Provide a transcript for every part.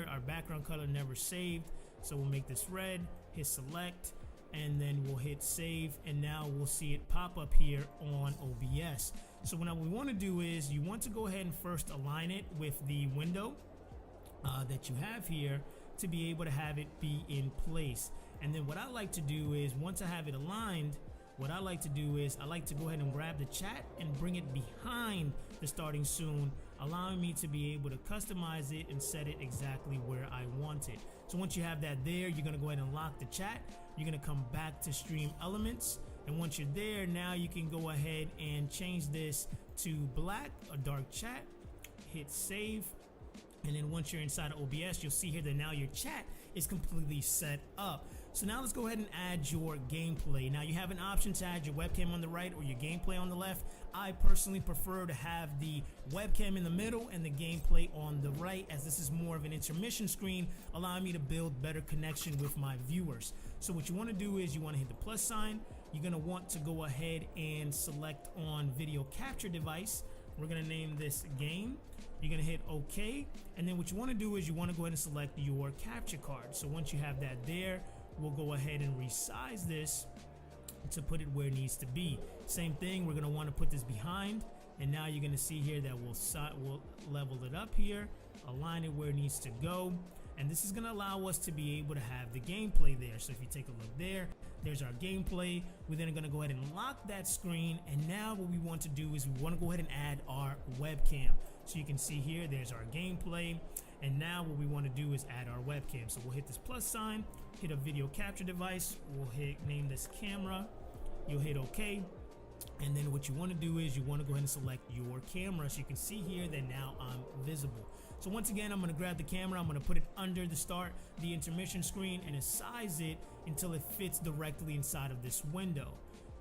our background color never saved, so we'll make this red, hit select, and then we'll hit save, and now we'll see it pop up here on OBS. So what we want to do is you want to go ahead and first align it with the window that you have here to be able to have it be in place. And then what I like to do is, once I have it aligned, what I like to do is I like to go ahead and grab the chat and bring it behind the starting soon, allowing me to be able to customize it and set it exactly where I want it. So once you have that there, you're gonna go ahead and lock the chat. You're gonna come back to stream elements, and once you're there, now you can go ahead and change this to black, a dark chat, hit save. And then once you're inside of OBS, you'll see here that now your chat is completely set up. So now let's go ahead and add your gameplay. Now you have an option to add your webcam on the right or your gameplay on the left. I personally prefer to have the webcam in the middle and the gameplay on the right, as this is more of an intermission screen, allowing me to build better connection with my viewers. So what you want to do is you want to hit the plus sign. You're going to want to go ahead and select on video capture device. We're going to name this game. You're going to hit OK, and then what you want to do is you want to go ahead and select your capture card. So once you have that there, we'll go ahead and resize this to put it where it needs to be. Same thing, we're going to want to put this behind, and now you're going to see here that we'll level it up here, align it where it needs to go, and this is going to allow us to be able to have the gameplay there. So if you take a look there, there's our gameplay. We're then going to go ahead and lock that screen, and now what we want to do is we want to go ahead and add our webcam. So you can see here, there's our gameplay, and now what we want to do is add our webcam. So we'll hit this plus sign, hit a video capture device, we'll name this camera, you'll hit OK, and then what you want to do is you want to go ahead and select your camera. So you can see here that now I'm visible. So once again, I'm going to grab the camera, I'm going to put it under the intermission screen, and size it until it fits directly inside of this window.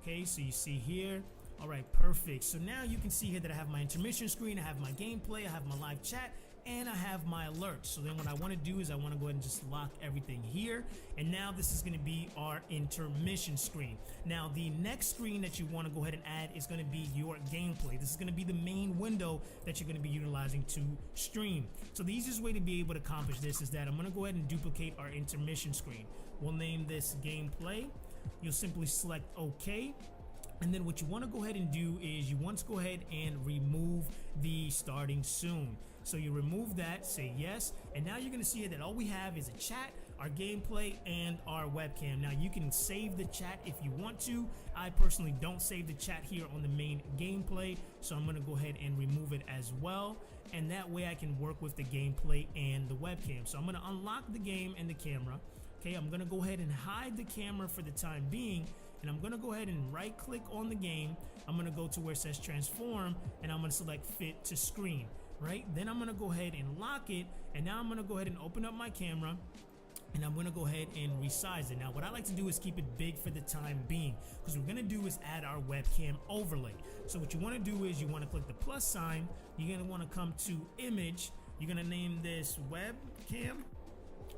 Okay, so you see here. All right, perfect. So now you can see here that I have my intermission screen, I have my gameplay, I have my live chat, and I have my alerts. So then what I want to do is I want to go ahead and just lock everything here, and now this is going to be our intermission screen. Now the next screen that you want to go ahead and add is going to be your gameplay. This is going to be the main window that you're going to be utilizing to stream. So the easiest way to be able to accomplish this is that I'm going to go ahead and duplicate our intermission screen. We'll name this gameplay. You'll simply select OK. And then what you want to go ahead and do is you want to go ahead and remove the starting soon. So you remove that, say yes, and now you're going to see that all we have is a chat, our gameplay, and our webcam. Now you can save the chat if you want to. I personally don't save the chat here on the main gameplay, so I'm going to go ahead and remove it as well, and that way I can work with the gameplay and the webcam. So I'm going to unlock the game and the camera. Okay, I'm going to go ahead and hide the camera for the time being, and I'm going to go ahead and right click on the game. I'm going to go to where it says transform, and I'm going to select fit to screen, right? Then I'm going to go ahead and lock it, and now I'm going to go ahead and open up my camera, and I'm going to go ahead and resize it. Now what I like to do is keep it big for the time being, because what we're going to do is add our webcam overlay. So what you want to do is you want to click the plus sign, you're going to want to come to image, you're going to name this webcam.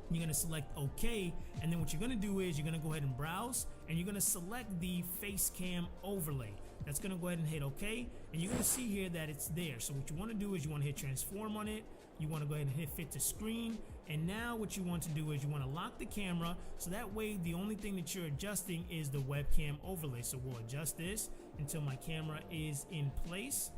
You're going to select OK, and then what you're going to do is you're going to go ahead and browse, and you're going to select the face cam overlay. That's going to go ahead and hit OK, and you're going to see here that it's there. So what you want to do is you want to hit transform on it, you want to go ahead and hit fit to screen, and now what you want to do is you want to lock the camera, so that way the only thing that you're adjusting is the webcam overlay. So we'll adjust this until my camera is in place.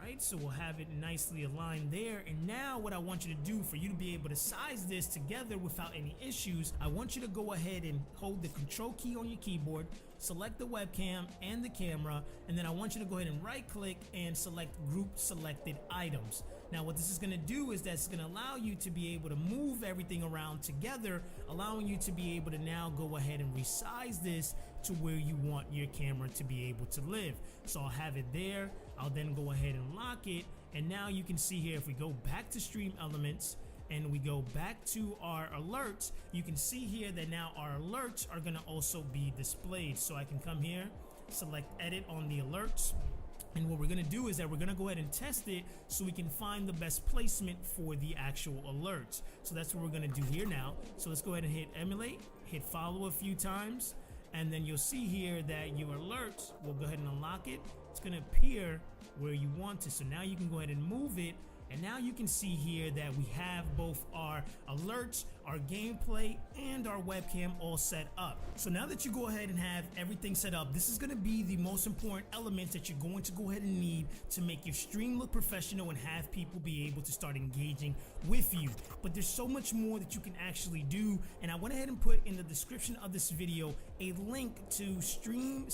Right, so we'll have it nicely aligned there, and now what I want you to do for you to be able to size this together without any issues, I want you to go ahead and hold the control key on your keyboard, select the webcam and the camera, and then I want you to go ahead and right click and select group selected items. Now what this is going to do is that's going to allow you to be able to move everything around together, allowing you to be able to now go ahead and resize this to where you want your camera to be able to live. So I'll have it there, I'll then go ahead and lock it, and now you can see here if we go back to stream elements and we go back to our alerts, you can see here that now our alerts are going to also be displayed. So I can come here, select edit on the alerts, and what we're going to do is that we're going to go ahead and test it so we can find the best placement for the actual alerts. So that's what we're going to do here now. So let's go ahead and hit emulate, hit follow a few times, and then you'll see here that your alerts will go ahead and unlock it. It's going to appear where you want it. So now you can go ahead and move it And now you can see here that we have both our alerts, our gameplay, and our webcam all set up. So now that you go ahead and have everything set up, this is going to be the most important elements that you're going to go ahead and need to make your stream look professional and have people be able to start engaging with you. But there's so much more that you can actually do, and I went ahead and put in the description of this video a link to streamcd.net,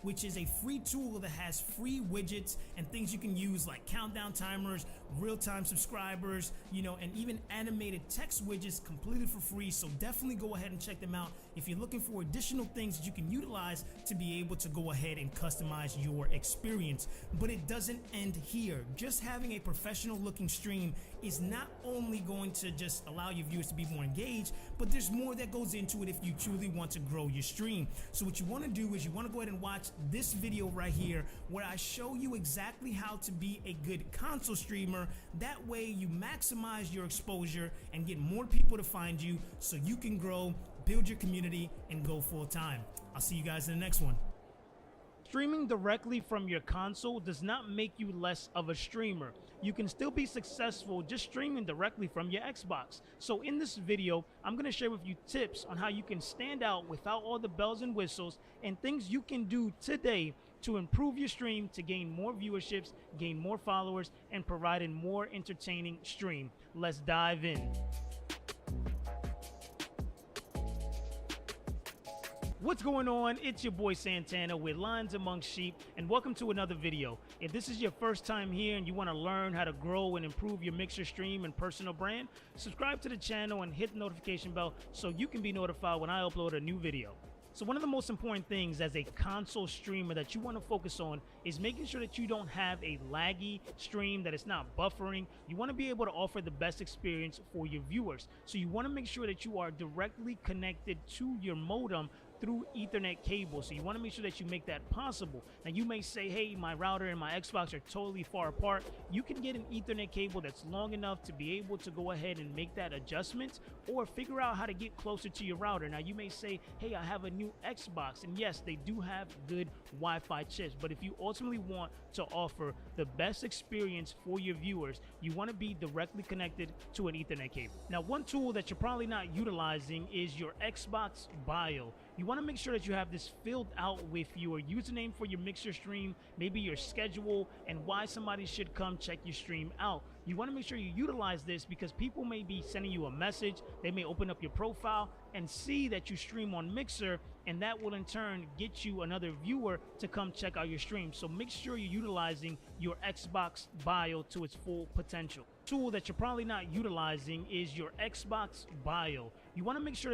which is a free tool that has free widgets and things you can use like countdown timers, real-time subscribers, and even animated text widgets completely for free. So definitely go ahead and check them out if you're looking for additional things that you can utilize to be able to go ahead and customize your experience. But it doesn't end here. Just having a professional looking stream is not only going to just allow your viewers to be more engaged, but there's more that goes into it if you truly want to grow your stream. So what you want to do is you want to go ahead and watch this video right here where I show you exactly how to be a good console streamer. That way you maximize your exposure and get more people to find you so you can grow, build your community, and go full time. I'll see you guys in the next one. Streaming directly from your console does not make you less of a streamer. You can still be successful just streaming directly from your Xbox. So in this video, I'm going to share with you tips on how you can stand out without all the bells and whistles and things you can do today to improve your stream to gain more viewerships, gain more followers, and provide a more entertaining stream. Let's dive in. What's going on? It's your boy Santana with Lines Amongst Sheep, and welcome to another video. If this is your first time here and you want to learn how to grow and improve your mixer stream and personal brand, subscribe to the channel and hit the notification bell so you can be notified when I upload a new video. So one of the most important things as a console streamer that you want to focus on is making sure that you don't have a laggy stream, that it's not buffering. You want to be able to offer the best experience for your viewers. So you want to make sure that you are directly connected to your modem through Ethernet cable. So you want to make sure that you make that possible. Now you may say, hey, my router and my Xbox are totally far apart. You can get an Ethernet cable that's long enough to be able to go ahead and make that adjustment or figure out how to get closer to your router. Now you may say, hey, I have a new Xbox, and yes, they do have good Wi-Fi chips, but if you ultimately want to offer the best experience for your viewers, you want to be directly connected to an Ethernet cable. Now one tool that you're probably not utilizing is your Xbox bio. You want to make sure that you have this filled out with your username for your mixer stream, maybe your schedule, and why somebody should come check your stream out. You want to make sure you utilize this because people may be sending you a message. They may open up your profile and see that you stream on Mixer, and that will in turn get you another viewer to come check out your stream. So make sure you're utilizing your Xbox bio to its full potential. Tool that you're probably not utilizing is your Xbox bio. You want to make sure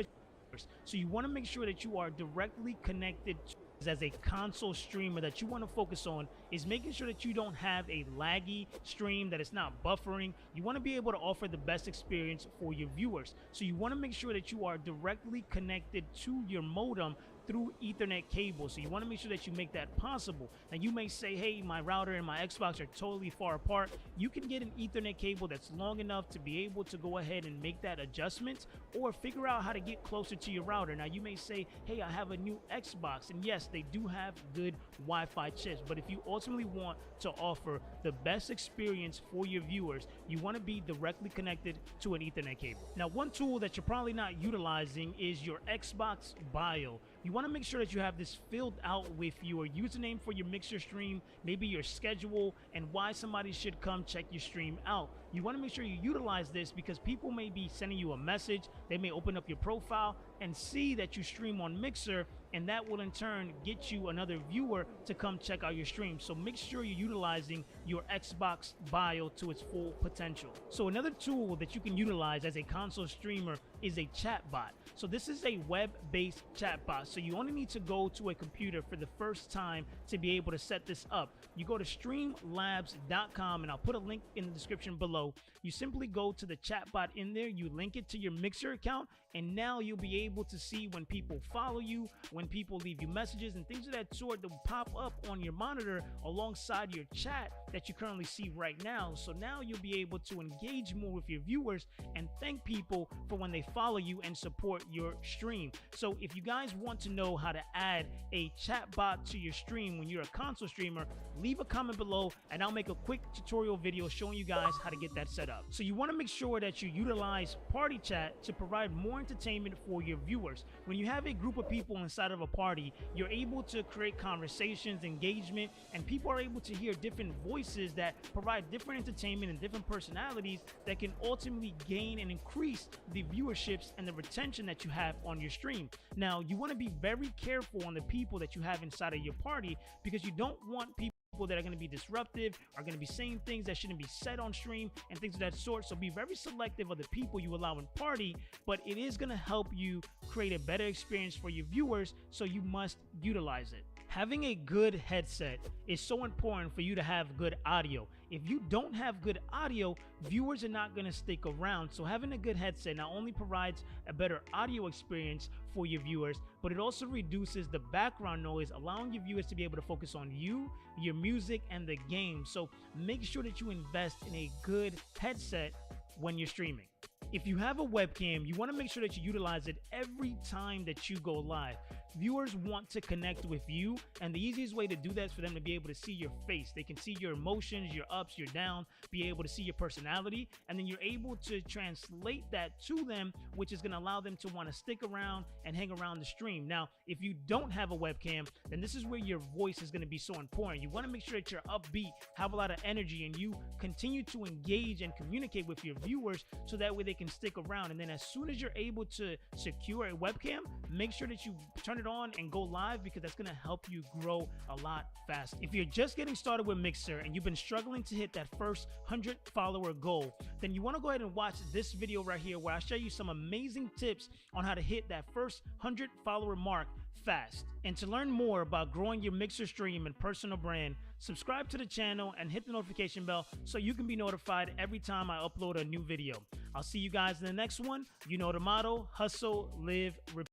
that you are directly connected to as a console streamer that you want to focus on is making sure that you don't have a laggy stream, that it's not buffering. You want to be able to offer the best experience for your viewers. So you want to make sure that you are directly connected to your modem through Ethernet cable. So you want to make sure that you make that possible. Now you may say, hey, my router and my Xbox are totally far apart. You can get an Ethernet cable that's long enough to be able to go ahead and make that adjustment or figure out how to get closer to your router. Now you may say, hey, I have a new Xbox, and yes, they do have good Wi-Fi chips, but if you ultimately want to offer the best experience for your viewers, you want to be directly connected to an Ethernet cable. Now one tool that you're probably not utilizing is your Xbox bio. You want to make sure that you have this filled out with your username for your mixer stream, maybe your schedule, and why somebody should come check your stream out. You want to make sure you utilize this because people may be sending you a message. They may open up your profile and see that you stream on Mixer, and that will in turn get you another viewer to come check out your stream. So make sure you're utilizing your Xbox bio to its full potential. So another tool that you can utilize as a console streamer is a chatbot. So this is a web-based chatbot. So you only need to go to a computer for the first time to be able to set this up. You go to streamlabs.com, and I'll put a link in the description below. You simply go to the chatbot in there, you link it to your Mixer account, and now you'll be able to see when people follow you, when people leave you messages and things of that sort that will pop up on your monitor alongside your chat that that you currently see right now. So now you'll be able to engage more with your viewers and thank people for when they follow you and support your stream. So if you guys want to know how to add a chat bot to your stream when you're a console streamer, leave a comment below and I'll make a quick tutorial video showing you guys how to get that set up. So you want to make sure that you utilize party chat to provide more entertainment for your viewers. When you have a group of people inside of a party, you're able to create conversations, engagement, and people are able to hear different voices that provide different entertainment and different personalities that can ultimately gain and increase the viewerships and the retention that you have on your stream. Now, you want to be very careful on the people that you have inside of your party, because you don't want people that are going to be disruptive, are going to be saying things that shouldn't be said on stream and things of that sort. So be very selective of the people you allow in party, but it is going to help you create a better experience for your viewers, so you must utilize it. Having a good headset is so important for you to have good audio. If you don't have good audio, viewers are not going to stick around. So having a good headset not only provides a better audio experience for your viewers, but it also reduces the background noise, allowing your viewers to be able to focus on you, your music, and the game. So make sure that you invest in a good headset when you're streaming. If you have a webcam, you want to make sure that you utilize it every time that you go live. Viewers want to connect with you, and the easiest way to do that is for them to be able to see your face. They can see your emotions, your ups, your downs, be able to see your personality, and then you're able to translate that to them, which is going to allow them to want to stick around and hang around the stream. Now, if you don't have a webcam, then this is where your voice is going to be so important. You want to make sure that you're upbeat, have a lot of energy, and you continue to engage and communicate with your viewers so that way they can stick around. And then as soon as you're able to secure a webcam, make sure that you turn it on and go live, because that's going to help you grow a lot faster. If you're just getting started with Mixer and you've been struggling to hit that first 100 follower goal, then you want to go ahead and watch this video right here, where I show you some amazing tips on how to hit that first 100 follower mark fast. And to learn more about growing your Mixer stream and personal brand, subscribe to the channel and hit the notification bell so you can be notified every time I upload a new video. I'll see you guys in the next one. You know the motto: hustle, live, repeat.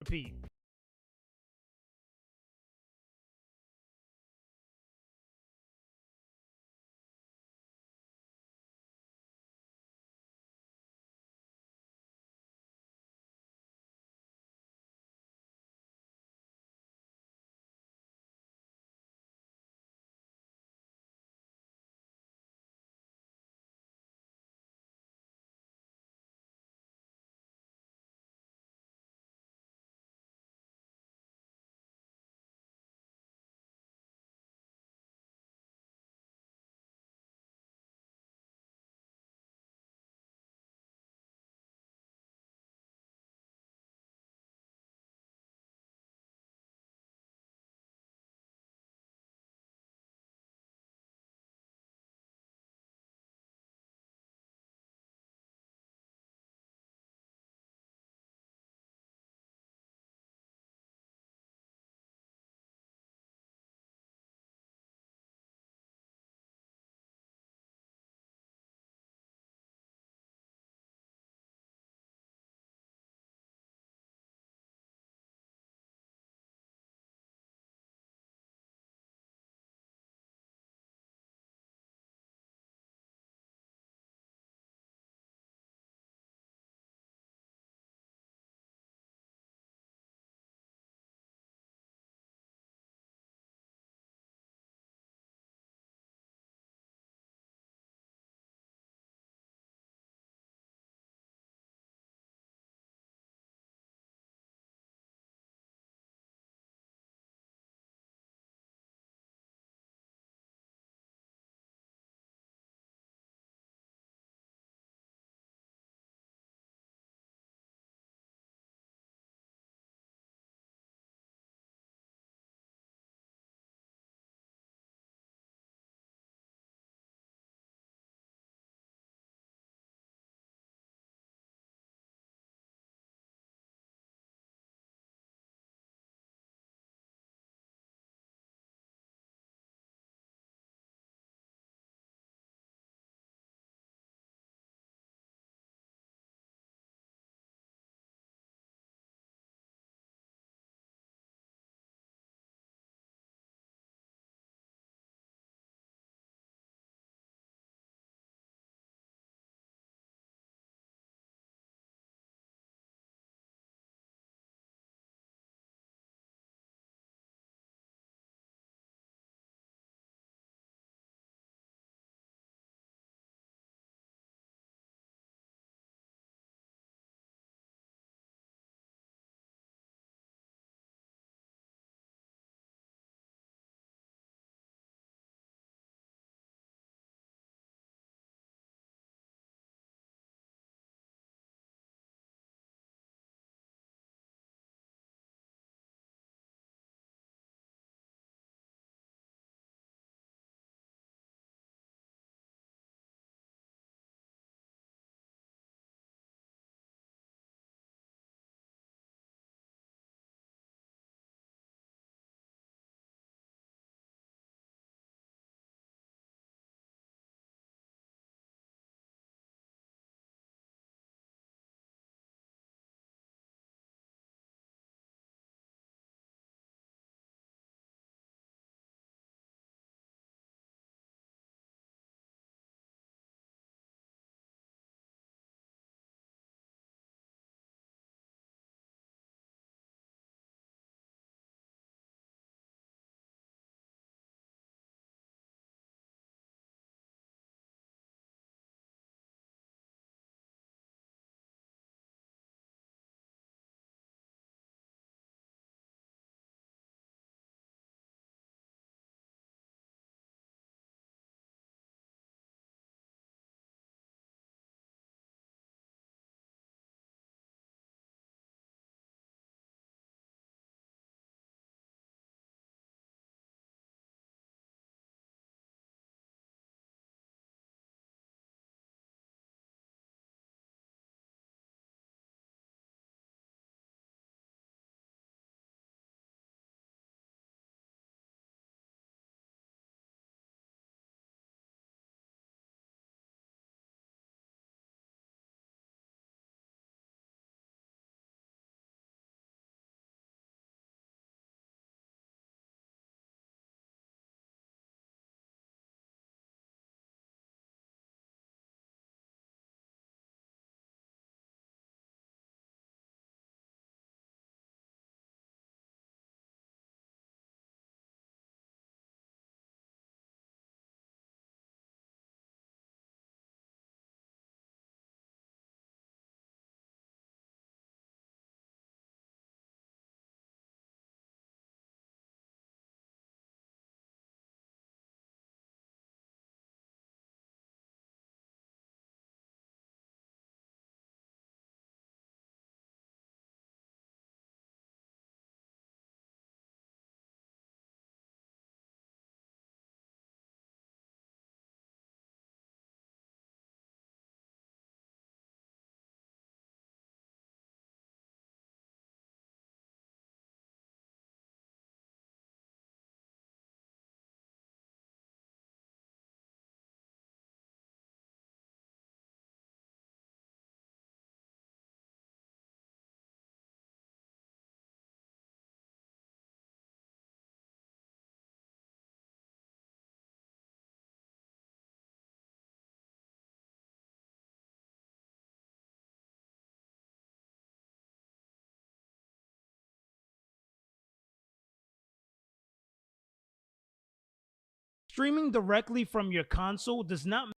Repeat. Streaming directly from your console does not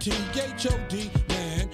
T-H-O-D, man.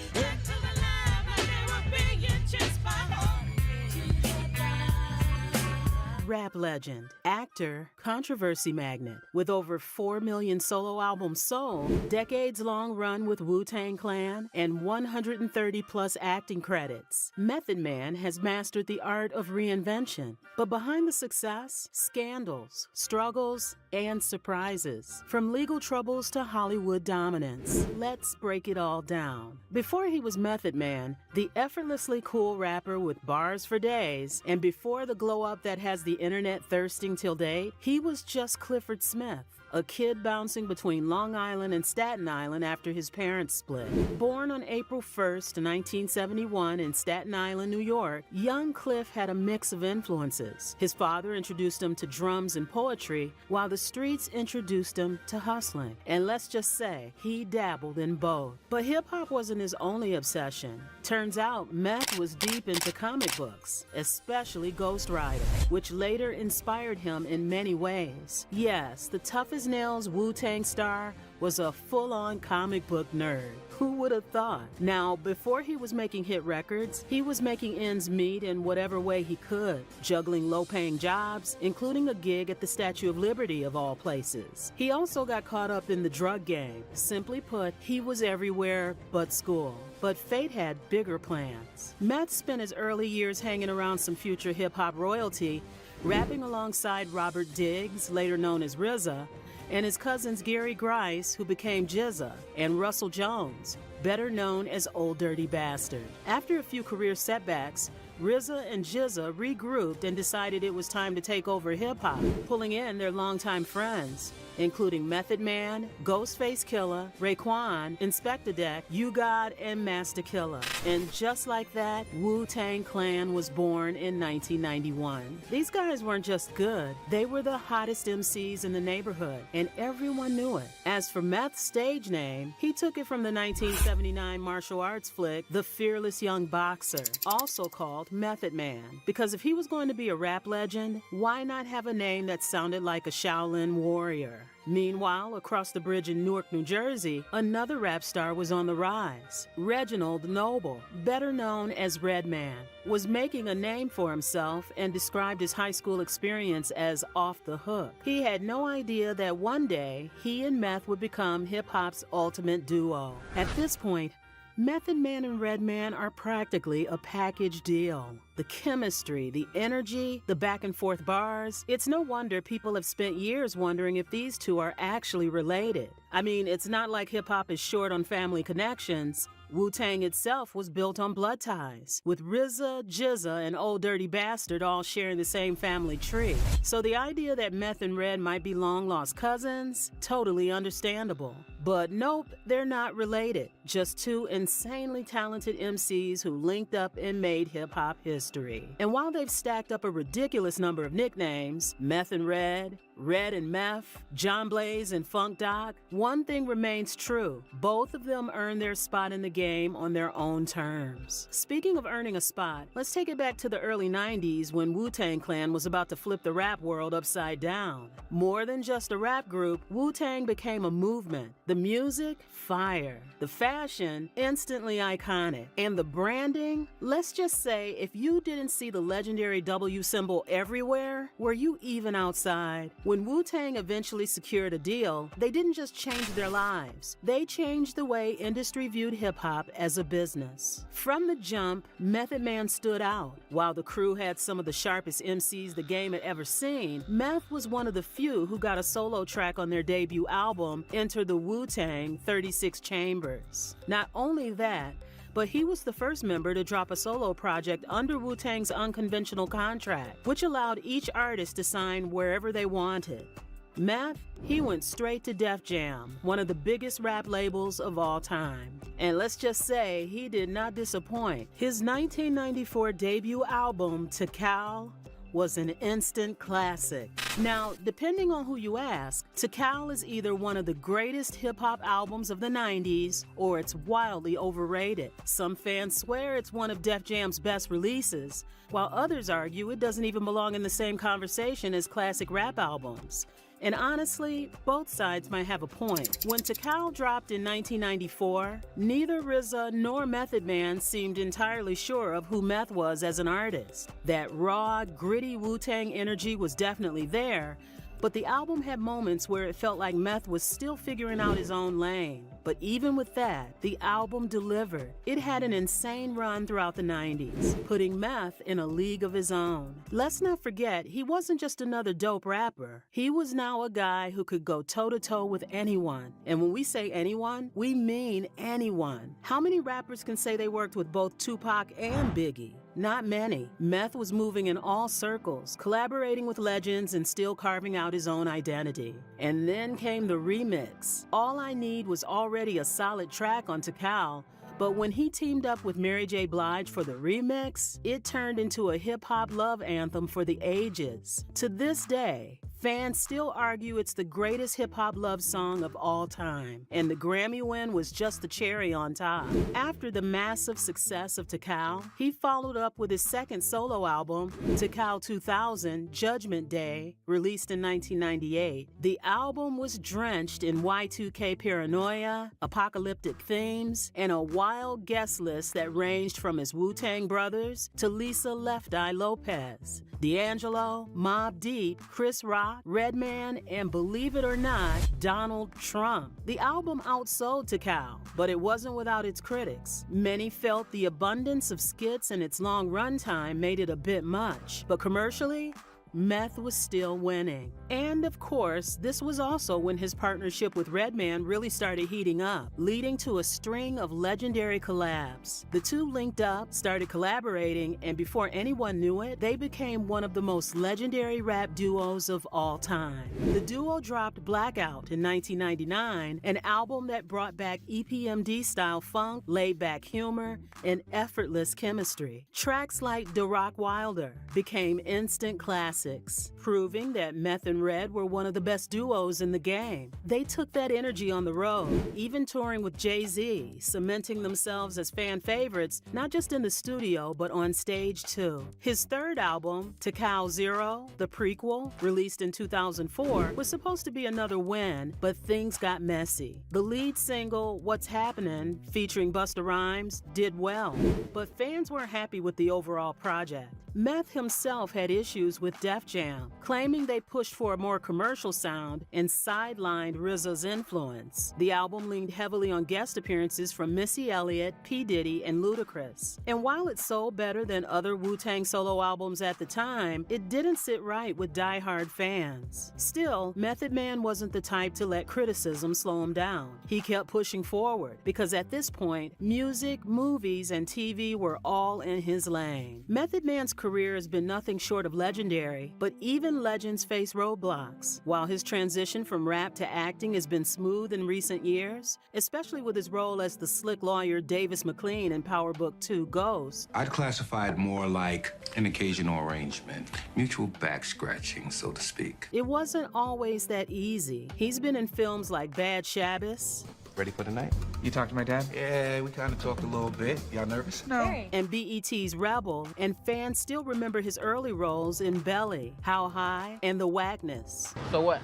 Rap legend, actor, controversy magnet. With over 4 million solo albums sold, decades-long run with Wu-Tang Clan, and 130-plus acting credits, Method Man has mastered the art of reinvention. But behind the success, scandals, struggles, and surprises. From legal troubles to Hollywood dominance. Let's break it all down. Before he was Method Man, the effortlessly cool rapper with bars for days, and before the glow-up that has the internet thirsting till date, he was just Clifford Smith, a kid bouncing between Long Island and Staten Island after his parents split. Born on April 1st, 1971 in Staten Island, New York, young Cliff had a mix of influences. His father introduced him to drums and poetry, while the streets introduced him to hustling. And let's just say, he dabbled in both. But hip-hop wasn't his only obsession. Turns out, Meth was deep into comic books, especially Ghost Rider, which later inspired him in many ways. Yes, the toughest nails Wu-Tang star was a full-on comic book nerd. Who would have thought? Now, before he was making hit records, he was making ends meet in whatever way he could, juggling low-paying jobs, including a gig at the Statue of Liberty of all places. He also got caught up in the drug game. Simply put, he was everywhere but school. But fate had bigger plans. Meth spent his early years hanging around some future hip-hop royalty, rapping alongside Robert Diggs, later known as RZA, and his cousins Gary Grice, who became Jizza, and Russell Jones, better known as Old Dirty Bastard. After a few career setbacks, RZA and Jizza regrouped and decided it was time to take over hip-hop, pulling in their longtime friends, including Method Man, Ghostface Killah, Raekwon, Inspector Deck, U-God, and Master Killer. And just like that, Wu-Tang Clan was born in 1991. These guys weren't just good, they were the hottest MCs in the neighborhood, and everyone knew it. As for Meth's stage name, he took it from the 1979 martial arts flick, The Fearless Young Boxer, also called Method Man. Because if he was going to be a rap legend, why not have a name that sounded like a Shaolin warrior? Meanwhile, across the bridge in Newark, New Jersey, another rap star was on the rise. Reginald Noble, better known as Redman, was making a name for himself and described his high school experience as off the hook. He had no idea that one day he and Meth would become hip-hop's ultimate duo. At this point, Method Man and Redman are practically a package deal. The chemistry, the energy, the back-and-forth bars. It's no wonder people have spent years wondering if these two are actually related. I mean, it's not like hip-hop is short on family connections. Wu-Tang itself was built on blood ties, with RZA, GZA, and Old Dirty Bastard all sharing the same family tree. So the idea that Meth and Red might be long-lost cousins, totally understandable. But nope, they're not related. Just two insanely talented MCs who linked up and made hip-hop history. And while they've stacked up a ridiculous number of nicknames, Meth and Red, Red and Meth, John Blaze and Funk Doc, one thing remains true. Both of them earned their spot in the game on their own terms. Speaking of earning a spot, let's take it back to the early 90s when Wu-Tang Clan was about to flip the rap world upside down. More than just a rap group, Wu-Tang became a movement. The music, fire. The fashion, instantly iconic. And the branding, let's just say if you didn't see the legendary W symbol everywhere, were you even outside? When Wu-Tang eventually secured a deal, they didn't just change their lives. They changed the way industry viewed hip-hop as a business. From the jump, Method Man stood out. While the crew had some of the sharpest MCs the game had ever seen, Meth was one of the few who got a solo track on their debut album, Enter the Wu-Tang 36 Chambers. Not only that, but he was the first member to drop a solo project under Wu-Tang's unconventional contract, which allowed each artist to sign wherever they wanted. Meth, he went straight to Def Jam, one of the biggest rap labels of all time. And let's just say he did not disappoint. His 1994 debut album, Tikal, was an instant classic. Now, depending on who you ask, Tikal is either one of the greatest hip-hop albums of the 90s or it's wildly overrated. Some fans swear it's one of Def Jam's best releases, while others argue it doesn't even belong in the same conversation as classic rap albums. And honestly, both sides might have a point. When Tikal dropped in 1994, neither RZA nor Method Man seemed entirely sure of who Meth was as an artist. That raw, gritty Wu-Tang energy was definitely there, but the album had moments where it felt like Meth was still figuring out his own lane. But even with that, the album delivered. It had an insane run throughout the 90s, putting Meth in a league of his own. Let's not forget, he wasn't just another dope rapper. He was now a guy who could go toe-to-toe with anyone. And when we say anyone, we mean anyone. How many rappers can say they worked with both Tupac and Biggie? Not many. Meth was moving in all circles, collaborating with legends and still carving out his own identity. And then came the remix. All I Need was already a solid track on Tikal, but when he teamed up with Mary J. Blige for the remix, it turned into a hip-hop love anthem for the ages. To this day, fans still argue it's the greatest hip-hop love song of all time, and the Grammy win was just the cherry on top. After the massive success of Tikal, he followed up with his second solo album, Tikal 2000 Judgment Day, released in 1998. The album was drenched in Y2K paranoia, apocalyptic themes, and a wild guest list that ranged from his Wu-Tang brothers to Lisa Left Eye Lopez, D'Angelo, Mobb Deep, Chris Rock, Redman, and believe it or not, Donald Trump. The album outsold Tikal, but it wasn't without its critics. Many felt the abundance of skits and its long runtime made it a bit much, but commercially, Meth was still winning. And of course, this was also when his partnership with Redman really started heating up, leading to a string of legendary collabs. The two linked up, started collaborating, and before anyone knew it, they became one of the most legendary rap duos of all time. The duo dropped Blackout in 1999, an album that brought back EPMD-style funk, laid-back humor, and effortless chemistry. Tracks like Da Rock Wilder became instant classics. basics, proving that Meth and Red were one of the best duos in the game. They took that energy on the road, even touring with Jay-Z, cementing themselves as fan favorites, not just in the studio, but on stage too. His third album, Takao Zero, the prequel, released in 2004, was supposed to be another win, but things got messy. The lead single, What's Happening', featuring Busta Rhymes, did well, but fans weren't happy with the overall project. Meth himself had issues with Def Jam, claiming they pushed for a more commercial sound and sidelined RZA's influence. The album leaned heavily on guest appearances from Missy Elliott, P. Diddy, and Ludacris. And while it sold better than other Wu-Tang solo albums at the time, it didn't sit right with die-hard fans. Still, Method Man wasn't the type to let criticism slow him down. He kept pushing forward, because at this point, music, movies, and TV were all in his lane. Method Man's career has been nothing short of legendary, but even legends face roadblocks. While his transition from rap to acting has been smooth in recent years, especially with his role as the slick lawyer Davis McLean in Power Book 2 Ghost. I'd classify it more like an occasional arrangement, mutual back scratching, so to speak. It wasn't always that easy. He's been in films like Bad Shabbos. Ready for the night? You talked to my dad? Yeah, we kind of talked a little bit. Y'all nervous? No. And BET's Rebel, and fans still remember his early roles in Belly, How High, and The Wagness. So what?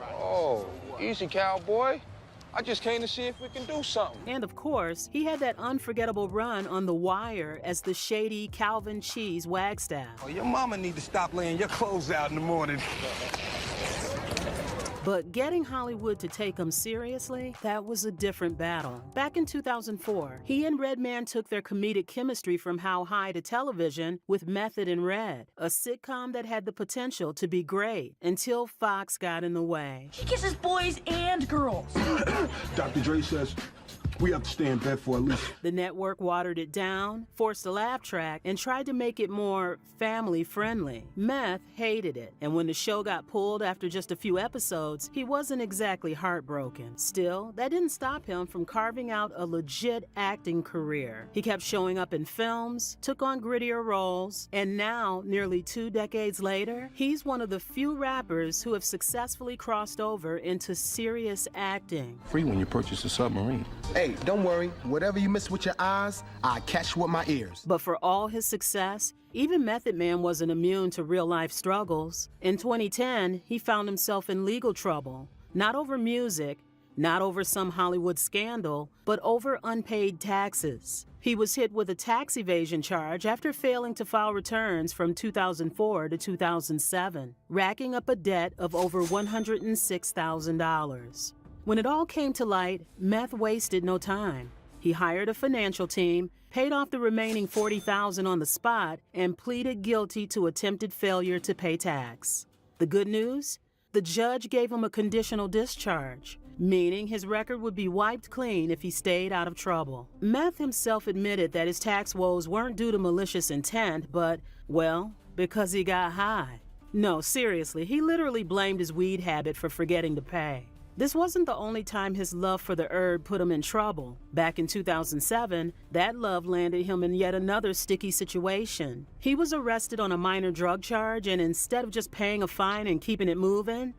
Oh, easy, cowboy. I just came to see if we can do something. And of course, he had that unforgettable run on The Wire as the shady Calvin Cheese Wagstaff. Oh, your mama need to stop laying your clothes out in the morning. But getting Hollywood to take him seriously, that was a different battle. Back in 2004, he and Redman took their comedic chemistry from How High to television with Method and Red, a sitcom that had the potential to be great until Fox got in the way. He kisses boys and girls. Dr. Dre says we have to stay in bed for at least. The network watered it down, forced a laugh track, and tried to make it more family-friendly. Meth hated it, and when the show got pulled after just a few episodes, he wasn't exactly heartbroken. Still, that didn't stop him from carving out a legit acting career. He kept showing up in films, took on grittier roles, and now, nearly 2 decades later, he's one of the few rappers who have successfully crossed over into serious acting. Free when you purchase a submarine. Hey, don't worry. Whatever you miss with your eyes, I catch with my ears. But for all his success, even Method Man wasn't immune to real-life struggles. In 2010, he found himself in legal trouble, not over music, not over some Hollywood scandal, but over unpaid taxes. He was hit with a tax evasion charge after failing to file returns from 2004 to 2007, racking up a debt of over $106,000. When it all came to light, Meth wasted no time. He hired a financial team, paid off the remaining $40,000 on the spot, and pleaded guilty to attempted failure to pay tax. The good news? The judge gave him a conditional discharge, meaning his record would be wiped clean if he stayed out of trouble. Meth himself admitted that his tax woes weren't due to malicious intent, but, well, because he got high. No, seriously, he literally blamed his weed habit for forgetting to pay. This wasn't the only time his love for the herb put him in trouble. Back in 2007, that love landed him in yet another sticky situation. He was arrested on a minor drug charge, and instead of just paying a fine and keeping it moving,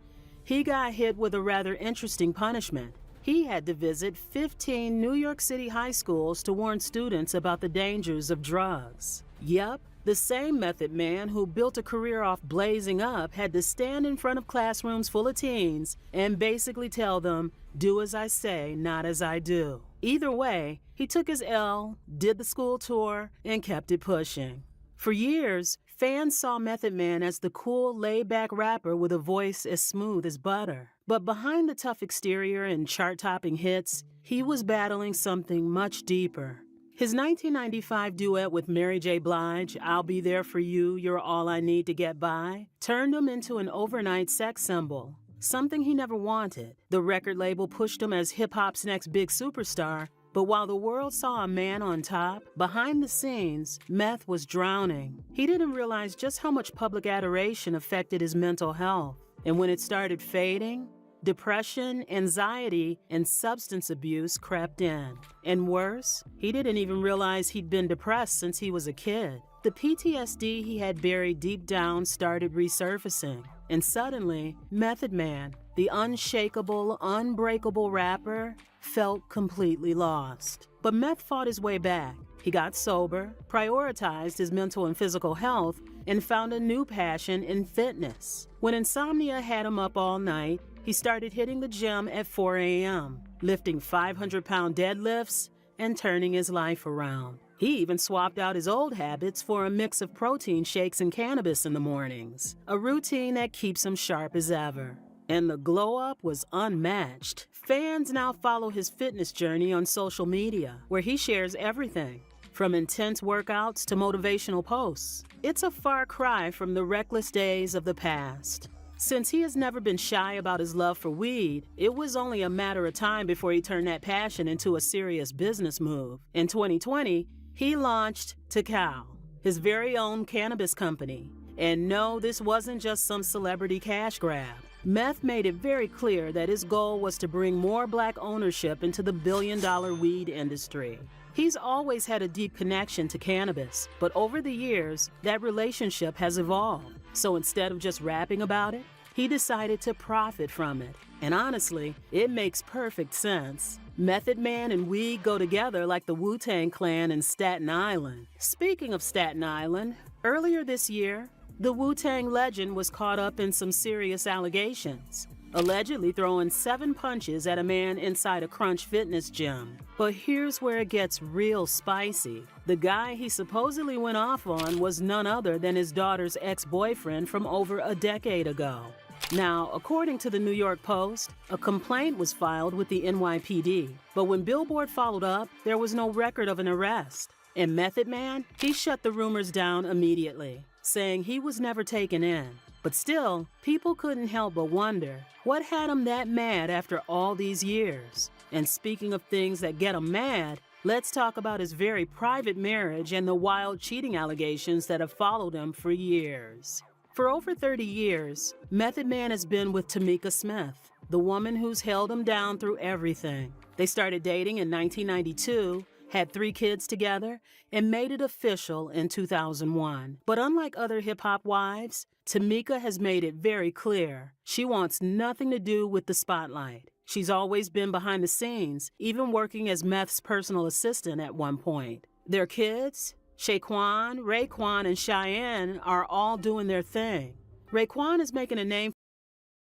he got hit with a rather interesting punishment. He had to visit 15 New York City high schools to warn students about the dangers of drugs. Yup. The same Method Man who built a career off blazing up had to stand in front of classrooms full of teens and basically tell them, do as I say, not as I do. Either way, he took his L, did the school tour, and kept it pushing. For years, fans saw Method Man as the cool, laid-back rapper with a voice as smooth as butter. But behind the tough exterior and chart-topping hits, he was battling something much deeper. His 1995 duet with Mary J. Blige, I'll Be There For You, You're All I Need to Get By, turned him into an overnight sex symbol, something he never wanted. The record label pushed him as hip-hop's next big superstar, but while the world saw a man on top, behind the scenes, Meth was drowning. He didn't realize just how much public adoration affected his mental health. And when it started fading, depression, anxiety, and substance abuse crept in. And worse, he didn't even realize he'd been depressed since he was a kid. The PTSD he had buried deep down started resurfacing, and suddenly, Method Man, the unshakable, unbreakable rapper, felt completely lost. But Meth fought his way back. He got sober, prioritized his mental and physical health, and found a new passion in fitness. When insomnia had him up all night, he started hitting the gym at 4 a.m., lifting 500-pound deadlifts and turning his life around. He even swapped out his old habits for a mix of protein shakes and cannabis in the mornings, a routine that keeps him sharp as ever. And the glow-up was unmatched. Fans now follow his fitness journey on social media, where he shares everything, from intense workouts to motivational posts. It's a far cry from the reckless days of the past. Since he has never been shy about his love for weed, it was only a matter of time before he turned that passion into a serious business move. In 2020, he launched Kickin, his very own cannabis company. And no, this wasn't just some celebrity cash grab. Meth made it very clear that his goal was to bring more black ownership into the billion-dollar weed industry. He's always had a deep connection to cannabis, but over the years, that relationship has evolved. So instead of just rapping about it, he decided to profit from it. And honestly, it makes perfect sense. Method Man and weed go together like the Wu-Tang Clan in Staten Island. Speaking of Staten Island, earlier this year, the Wu-Tang legend was caught up in some serious allegations, allegedly throwing 7 punches at a man inside a Crunch Fitness gym. But here's where it gets real spicy. The guy he supposedly went off on was none other than his daughter's ex-boyfriend from over a decade ago. Now, according to the New York Post, a complaint was filed with the NYPD, but when Billboard followed up, there was no record of an arrest. And Method Man, he shut the rumors down immediately, saying he was never taken in. But still, people couldn't help but wonder, what had him that mad after all these years? And speaking of things that get him mad, let's talk about his very private marriage and the wild cheating allegations that have followed him for years. For over 30 years, Method Man has been with Tamika Smith, the woman who's held him down through everything. They started dating in 1992, had 3 kids together, and made it official in 2001. But unlike other hip-hop wives, Tamika has made it very clear she wants nothing to do with the spotlight. She's always been behind the scenes, even working as Meth's personal assistant at one point. Their kids, Shaquan, Raekwon, and Cheyenne, are all doing their thing. Raekwon is making a name.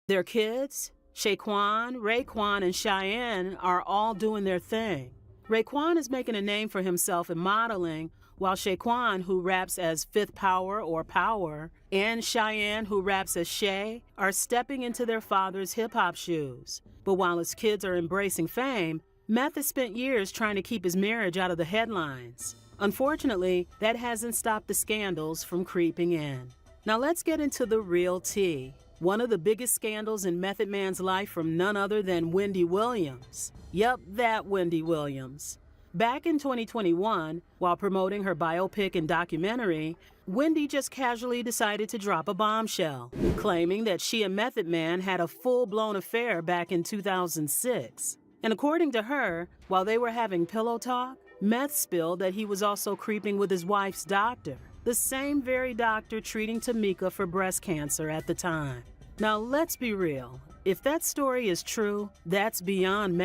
Their kids, Shaquan, Raekwon, and Cheyenne, are all doing their thing. Raekwon is making a name for himself in modeling, while Shaquan, who raps as Fifth Power or Power, and Cheyenne, who raps as Shay, are stepping into their father's hip-hop shoes. But while his kids are embracing fame, Meth has spent years trying to keep his marriage out of the headlines. Unfortunately, that hasn't stopped the scandals from creeping in. Now let's get into the real tea. One of the biggest scandals in Method Man's life from none other than Wendy Williams. Yep, that Wendy Williams. Back in 2021, while promoting her biopic and documentary, Wendy just casually decided to drop a bombshell, claiming that she and Method Man had a full-blown affair back in 2006. And according to her, while they were having pillow talk, Meth spilled that he was also creeping with his wife's doctor, the same very doctor treating Tamika for breast cancer at the time. Now let's be real, if that story is true, that's beyond Meth.